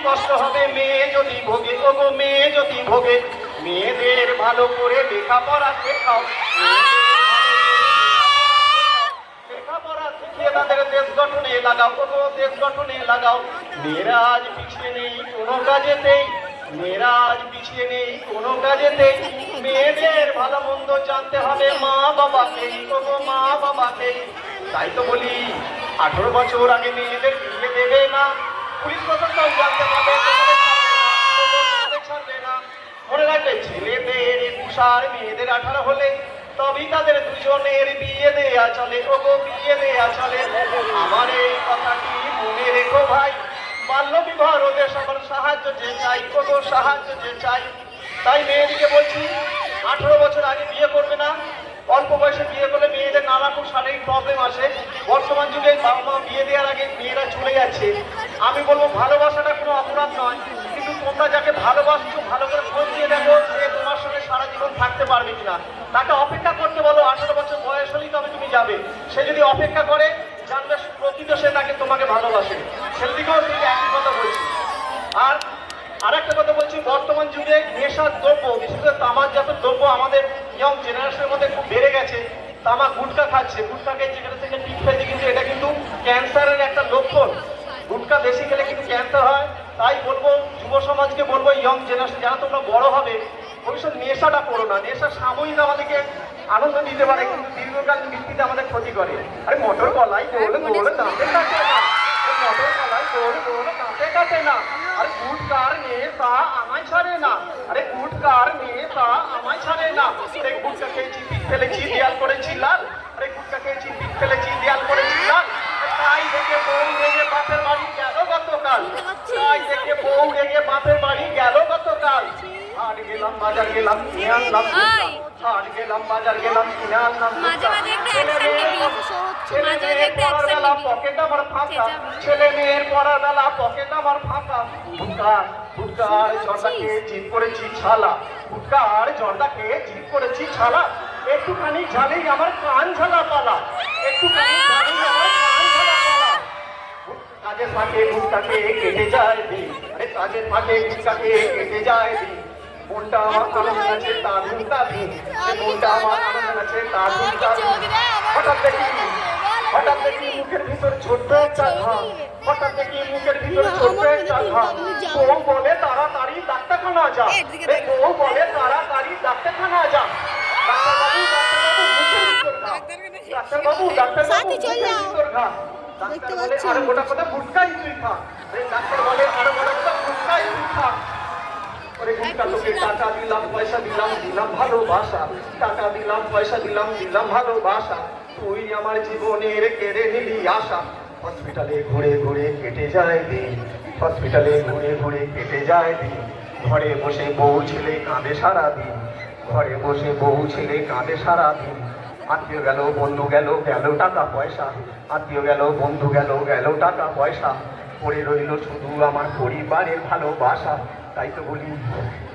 কষ্ট হবে মেয়ে যদি ভোগে, ওগো মেয়ে যদি ভোগে। মেয়েদের ভালো করে লেখাপড়া শেখাও, লেখাপড়া শিখিয়ে তাদের দেশ গঠনে লাগাও, ওগো দেশ গঠনে লাগাও। মেয়েরা আজ পিছিয়ে নেই কোনো কাজেতেই, মেয়েরা আজ পিছিয়ে নেই কোনো কাজেতেই। মেয়েদের ভালো মন্দ জানতে হবে মা বাবাকেই, ওগো মা বাবাকেই। তাই তো বলি 18 বছর আগে মেয়েদের বিয়ে দেবে না, পুলিশ প্রশাসন জানতে পারবে ছাড়বে না। মনে রাখবে ছেলেদের 21 আর মেয়েদের 18 হলে তবেই তাদের দুজনের বিয়ে দেয়া চলে, ওগো বিয়ে দেয়া চলে। আমার এই কথাটি মনে রেখো ভাই, বাল্য বিবাহ রোধে সবার সাহায্য যে চাই, ওগো সাহায্য যে চাই। তাই মেয়েদিকে বলছি 18 বছর আগে বিয়ে করবে না। অল্প বয়সে বিয়ে করলে মেয়েদের নানা রকম শারীরিক প্রবলেম আসে। বর্তমান যুগে বাবা মা বিয়ে দেওয়ার আগে মেয়েরা চলে যাচ্ছে। আমি বলবো ভালোবাসাটা কোনো অপরাধ নয়, কিন্তু তোমরা যাকে ভালোবাসছো ভালো করে খোঁজ দিয়ে দেখো সে তোমার সঙ্গে সারা জীবন থাকতে পারবে কিনা। তাকে অপেক্ষা করতে বলো, 18 বছর বয়স হলেই তবে তুমি যাবে। সে যদি অপেক্ষা করে জানবে প্রকৃত সে তাকে তোমাকে ভালোবাসে। সেদিকেও ঠিক একই কথা বলছি। আর আরেকটা কথা বলছি, বর্তমান যুগে নেশার দ্রব্য, বিশেষ করে তামাকজাত দ্রব্য আমাদের ইয়ং জেনারেশনের মধ্যে খুব বেড়ে গেছে। তামাক গুটকা খাচ্ছে, গুটকা খেয়ে যেখানে থেকে টিপ ফেলছে, কিন্তু এটা কিন্তু ক্যান্সারের একটা লক্ষণ। গুটকা বেশি খেলে কিন্তু ক্যান্সার হয়। তাই বলবো যুব সমাজকে বলবো, ইয়ং জেনারেশন যারা তোমরা বড় হবে ভবিষ্যৎ নেশাটা করো না। নেশা সাময়িক আমাদেরকে আনন্দ দিতে পারে, কিন্তু দীর্ঘকালীন ভিত্তিতে আমাদের ক্ষতি করে। আরে মোটর কলাই গোল গোল দাঁতে কাটে না, মোটর কলাই গোল গোল দাঁতে কাটে না। আরে গুটকার নেশা আমায় ছাড়ে না, আরে গুটকার নেশা আমায় ছাড়ে না। আরে গুটকা খেয়েছি পিঠ ফেলেছি দেয়াল করেছি লাল, আরে গুটকা খেয়েছি পিঠ ফেলেছি দেয়াল করেছি লাল। তাই দেখে বউ রেগে বাপের বাড়ি গেল গতকাল, তাই দেখে বউ রেগে বাপের বাড়ি গেল গতকাল। হাট গেলাম বাজার গেলাম কিনে আনলাম, হাট গেলাম বাজার গেলাম কিনে আনলাম। পকেট আমার ফাঁকা, ছেলে মেয়ের পড়ার বেলা পকেট আমার ফাঁকা। গুটকার জর্দাকে জিভ করেছি ছালা, গুটকার জর্দাকে জিভ করেছি ছালা। একটুখানি ঝালেই আমার কান ঝালা পালা, একটুখানি ঝালেই আমার কান ঝালা পালা। কাজের ফাঁকে গুটকাকে কেটে যায় দিন, আরে কাজের ফাঁকে গুটকাকে কেটে যায় দিন। মনটা আমার আনন্দ আছে তার ধুমটা দিন, মনটা আমার আনন্দ আছে তার ধুমটা দিন। হঠাৎ দেখি মুখের ভিতর ছোট্ট একটা ঘা, হঠাৎ দেখি মুখের ভিতর ছোট্ট একটা ঘা। বউ বলে তাড়াতাড়ি ডাক্তারখানা যা, বউ বলে তাড়াতাড়ি ডাক্তারখানা যা। ডাক্তারবাবু ডাক্তারবাবু মুখের ভিতর ঘা, ডাক্তারবাবু ডাক্তারবাবু মুখের ভিতর ঘা। ডাক্তার বলে আরো গোটা কথা গুটকাই তুই খা, ডাক্তার বলে আরো গোটা কথা গুটকাই তুই খা। ওরে গুটকা তোকে টাকা দিলাম পয়সা দিলাম দিলাম ভালোবাসা, টাকা দিলাম পয়সা দিলাম দিলাম ভালোবাসা। তুই আমার জীবনের কেড়ে নিলি আশা। হসপিটালে ঘুরে ঘুরে কেটে যায় দিন, হসপিটালে ঘুরে ঘুরে কেটে যায় দিন। ঘরে বসে বউ ছেলে কাঁদে সারাদিন, ঘরে বসে বউ ছেলে কাঁদে সারাদিন। আত্মীয় গেল বন্ধু গেল গেল টাকা পয়সা, আত্মীয় গেল বন্ধু গেল গেল টাকা পয়সা। পড়ে রইল শুধু আমার পরিবারের ভালোবাসা। তাই তো বলি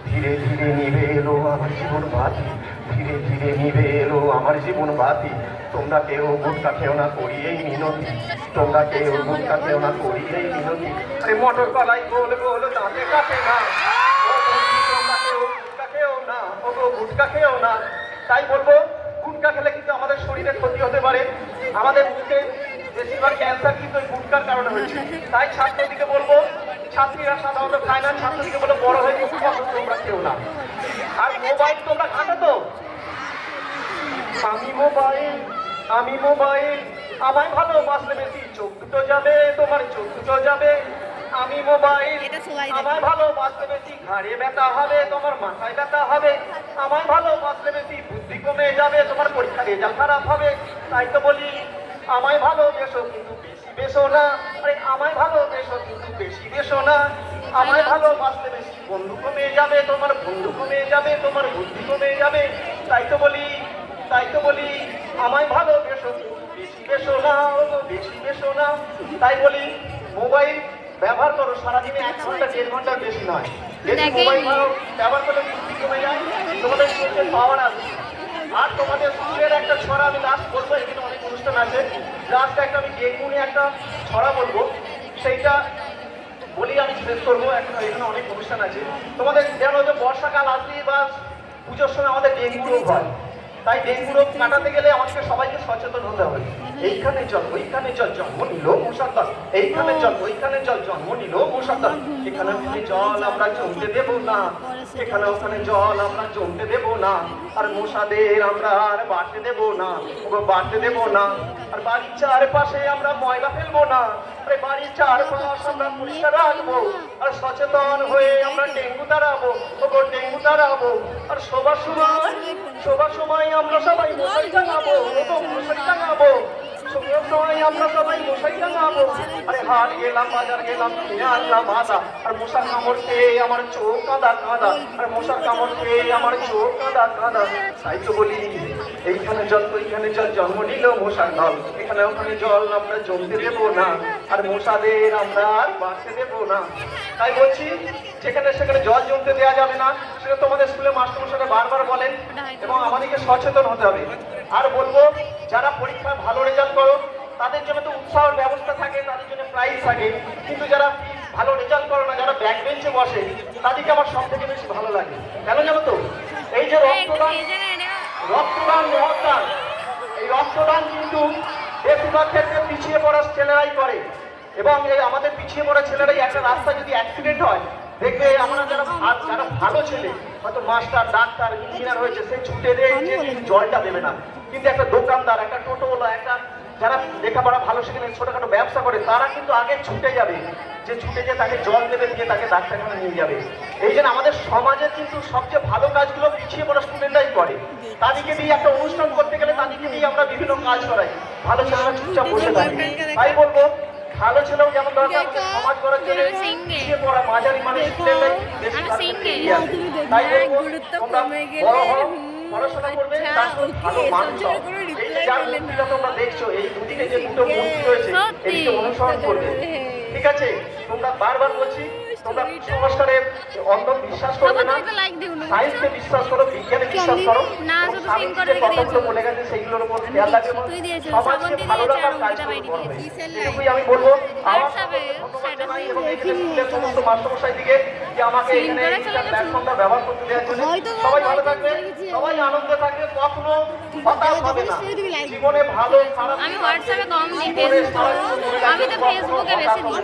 ধীরে ধীরে নিভে এলো আমার জীবন বাতি, ধীরে ধীরে নিভে এলো আমার জীবন বাতি। তোমরা কেউ গুটকা খেও না করি এই মিনতি, তোমরা কেউ গুটকা খেও না করি এই মিনতি। আরে মোটর কলাই গোল গোল দাঁতে কাটে না, তোমরা কেউ গুটকা খেও না, ওগো গুটকা খেও না। তাই বলবো গুটকা খেলে কিন্তু আমাদের শরীরে ক্ষতি হতে পারে। আমাদের মুখে বেশিরভাগ ক্যান্সার কিন্তু ওই গুটকার কারণে হয়েছে। তাই ছাত্রদিকে বলবো, ছাত্রীরা সাধারণত খায় না, ছাত্রদিকে বলে বড় হয়ে গেছে তোমরা কেউ না। আর মোবাইল তোমরা ঘাটো তো, আমি মোবাইল আমায় ভালোবাসলে বেশি চোখ দুটো যাবে, তোমার চোখ দুটো যাবে। আমি মোবাইল আমায় ভালোবাসলে বেশি ঘাড়ে ব্যথা হবে, তোমার মাথায় ব্যথা হবে। আমায় ভালোবাসলে বেশি বুদ্ধি কমে যাবে, তোমার পরীক্ষার রেজাল্ট খারাপ হবে। তাই তো বলি আমায় ভালোবেসো কিন্তু বেশি বেশো না, আরে আমায় ভালোবেসো কিন্তু বেশি বেশো না। আমায় ভালোবাসলে বেশি বন্ধু কমে যাবে, তোমার বন্ধু কমে যাবে, তোমার বুদ্ধি কমে যাবে। তাই তো বলি আমায় ভালোবেসো কিন্তু বেশি বেশো না, বেশি বেশো না। তাই বলি মোবাইল ব্যবহার করো সারাদিনে 1 ঘন্টা 1.5 ঘন্টার বেশি নয়। যদি মোবাইল ব্যবহার করলে বুদ্ধি কমে যায়, তোমাদের শরীরে পাওয়ার আসবে। আর তোমাদের স্কুলের একটা ছড়া আমি লাস্ট বলবো, এখানে অনেক অনুষ্ঠান আছে, লাস্ট একটা আমি যে গুণে একটা ছড়া বলবো, সেইটা বলি আমি শেষ করবো, এখন এখানে অনেক অনুষ্ঠান আছে। তোমাদের জানো যে বর্ষাকাল আসলেই বা পুজোর সময় আমাদের ডেঙ্গু রোগ হয়। তাই ডেঙ্গু রোগ কাটাতে গেলে আমাদেরকে সবাইকে সচেতন হতে হবে। এইখানে জল ওইখানে জল, জন্ম নিল মশার দল। এইখানে জল ওইখানে জল, জন্ম নিল মশার দল। এখানে ওখানে জল আমরা জমতে দেব না, এখানে ওখানে জল আমরা জমতে দেব না। আর মশাদের আমরা আর বাড়তে দেব না, বাড়তে দেব না। আর বাড়ির চারপাশে আমরা ময়লা ফেলবো না, আরে বাড়ির চারপাশ আমরা পরিষ্কার রাখবো। আর সচেতন হয়ে আমরা ডেঙ্গু তাড়াবো, ডেঙ্গু তাড়াবো। আর সবার সময় আমরা সবাই মশারি টাঙাবো, মশারি টাঙাবো। সবার সময় আমরা সবাই মশারি টাঙাবো। আরে হাট গেলাম, বাজার গেলাম, কিনে আনলাম আদা। আর মশার কামড় খেয়ে আমার চোখ কাঁদা কাঁদা, আর মশার কামড় খেয়ে আমার চোখ কাঁদা কাঁদা। তাই তো বলি এইখানে জল ওইখানে জল, জন্ম নিল মশার দল। এখানে ওখানে জল আমরা জমতে দেবো না, আর মশাদের আমরা আর বাঁচতে দেবো না। তাই বলছি যেখানে সেখানে জল জমতে দেওয়া যাবে না, সেটা তোমাদের স্কুলে মাস্টারমশাইরা বারবার বলেন এবং আমাদেরকে সচেতন হতে হবে। আর বলবো যারা পরীক্ষায় ভালো রেজাল্ট করো তাদের জন্য তো উৎসাহের ব্যবস্থা থাকে, তাদের জন্য প্রাইজ থাকে। কিন্তু যারা ভালো রেজাল্ট করো না, যারা ব্যাক বেঞ্চে বসে, তাদেরকে আমার সব থেকে বেশি ভালো লাগে। কেন জানো তো? এই যে রক্তদান, রক্তদান মহদান, এই রক্তদান কিন্তু বেশিরভাগ ক্ষেত্রে পিছিয়ে পড়া ছেলেরাই করে। এবং এই আমাদের পিছিয়ে পড়া ছেলেরাই একটা রাস্তা যদি অ্যাক্সিডেন্ট হয়, দেখবে আমরা যারা ভালো ছেলে, হয়তো মাস্টার ডাক্তার ইঞ্জিনিয়ার হয়েছে, সে ছুটে দিয়ে জলটা দেবে না। কিন্তু একটা দোকানদার, একটা টোটোওয়ালা, একটা যারা লেখাপড়া ভালো সেখানে ছোটখাটো ব্যবসা করে, তারা কিন্তু আগে ছুটে যাবে, যে ছুটে যে তাকে জল দেবে, দিয়ে তাকে ডাক্তারখানা নিয়ে যাবে। এই জন্য আমাদের সমাজে কিন্তু সবচেয়ে ভালো কাজগুলো পিছিয়ে পড়া স্টুডেন্টরাই করে। তাদেরকে দিয়ে একটা অনুষ্ঠান করতে গেলে তাদেরকে দিয়ে আমরা বিভিন্ন কাজ করাই, ভালো ছেলেরা চুপচাপ বসে থাকে। তাই বলবো ভালো ছেলেও যেমন দরকার, সমাজ করার জন্য পিছিয়ে পড়া মাঝারি মানুষ স্টুডেন্টরাই বেশি এগিয়ে আসে। তাই বলবো তোমরা বড় হও, পড়াশোনা করবে, তারপর ভালো মানুষ হও। এই যে যার মূর্তিটা তোমরা দেখছো, এই দুদিকে যে দুটো মূর্তি রয়েছে, এদিকে অনুসরণ করবে। ঠিক আছে? তোমরা বারবার বলছি, তোমরা কুসংস্কারে অন্ধ বিশ্বাস করবে না, সায়েন্সকে বিশ্বাস করো, বিজ্ঞানে বিশ্বাস করো। স্বামীজি যে কথাগুলো বলে গেছে সেগুলোর উপর খেয়াল রাখবে এবং সমাজকে ভালো রাখার কাজ করবে। এটুকুই আমি বলবো। আমার ধন্যবাদ জানাই এবং এই যে স্কুলের সমস্ত মাস্টারমশাই দিকে যে আমাকে এখানে এই প্ল্যাটফর্মটা ব্যবহার করতে দেওয়ার জন্য। সবাই ভালো থাকবে, সবাই আনন্দে থাকবে, কখনো হতাশ হবে না। জীবনে ভালো খারাপ আমি হোয়াটসঅ্যাপে কম দিই, আমি তো ফেসবুকে বেশি দিই।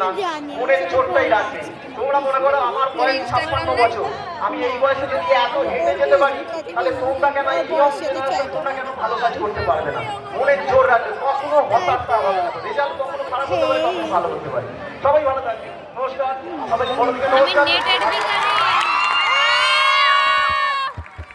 মনের জোরটাই রাখবে। তোমরা মনে করো আমার বয়স 56 বছর, আমি এই বয়সে যদি এত হেঁটে যেতে পারি, তাহলে তোমরা কেন এই তোমরা কেন ভালো কাজ করতে পারবে না? মনের জোর রাখবে, কখনো হতাশা হবে না। রেজাল্ট কখনো খারাপ হতে পারে, কখনো ভালো হতে পারে। সবাই ভালো থাকবে। নমস্কার, সবাই বড় দিকে নমস্কার।